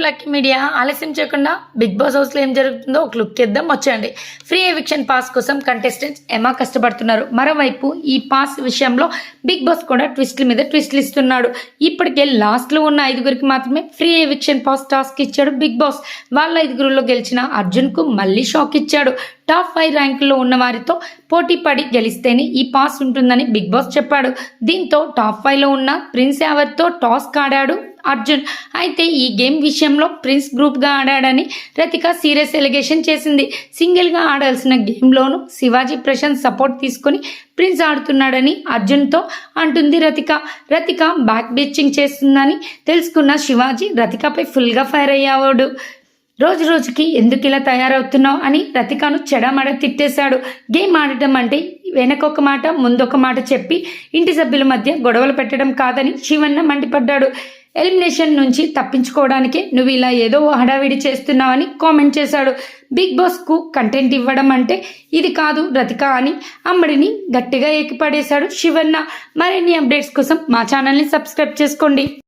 Lucky media ఆలస్యం చేయకుండా big boss హౌస్లో ఏం జరుగుతుందో ఒక లుక్ ఇద్దాం వచ్చేయండి. ఫ్రీ ఎవిక్షన్ పాస్ కోసం కంటెస్టెంట్స్ ఏమా కష్టపడుతున్నారు. మరోవైపు ఈ పాస్ విషయంలో బిగ్ బాస్ కూడా ట్విస్ట్ల మీద ట్విస్ట్లు ఇస్తున్నాడు. ఇప్పటికే లాస్ట్లో ఉన్న 5గురికి మాత్రమే ఫ్రీ ఎవిక్షన్ పాస్ టాస్క్ ఇచ్చాడు బిగ్ బాస్. వాళ్ళ 5గురిలో గెలిచిన అర్జున్కు మళ్ళీ షాక్ ఇచ్చాడు. టాప్ 5 ర్యాంకుల్లో ఉన్న వారితో పోటీ పడి గెలిస్తేనే ఈ పాస్ ఉంటుందని బిగ్ బాస్ చెప్పాడు. దీంతో టాప్ 5లో ఉన్న ప్రిన్స్ యావర్తో టాస్క్ ఆడాడు అర్జున్. అయితే ఈ గేమ్ విషయంలో ప్రిన్స్ గ్రూప్గా ఆడాడని రతిక సీరియస్ ఎలిగేషన్ చేసింది. సింగిల్గా ఆడాల్సిన గేమ్లోనూ శివాజీ ప్రశాంత్ సపోర్ట్ తీసుకొని ప్రిన్స్ ఆడుతున్నాడని అర్జున్తో అంటుంది రతిక. రతిక బ్యాక్ బీచింగ్ చేస్తుందని తెలుసుకున్న శివాజీ రతికపై ఫుల్గా ఫైర్ అయ్యాడు. రోజు రోజుకి ఎందుకు ఇలా తయారవుతున్నావు అని రతికను చెడమడ తిట్టేశాడు. గేమ్ ఆడటం అంటే వెనకొక మాట ముందొక మాట చెప్పి ఇంటి సభ్యుల మధ్య గొడవలు పెట్టడం కాదని శివన్న మండిపడ్డాడు. ఎలిమినేషన్ నుంచి తప్పించుకోవడానికి నువ్వు ఇలా ఏదో హడావిడి చేస్తున్నావని కామెంట్ చేశాడు. బిగ్ బాస్కు కంటెంట్ ఇవ్వడం అంటే ఇది కాదు రతిక అని అమ్మడిని గట్టిగా ఏకిపడేశాడు శివన్న. మరిన్ని అప్డేట్స్ కోసం మా ఛానల్ని సబ్స్క్రైబ్ చేసుకోండి.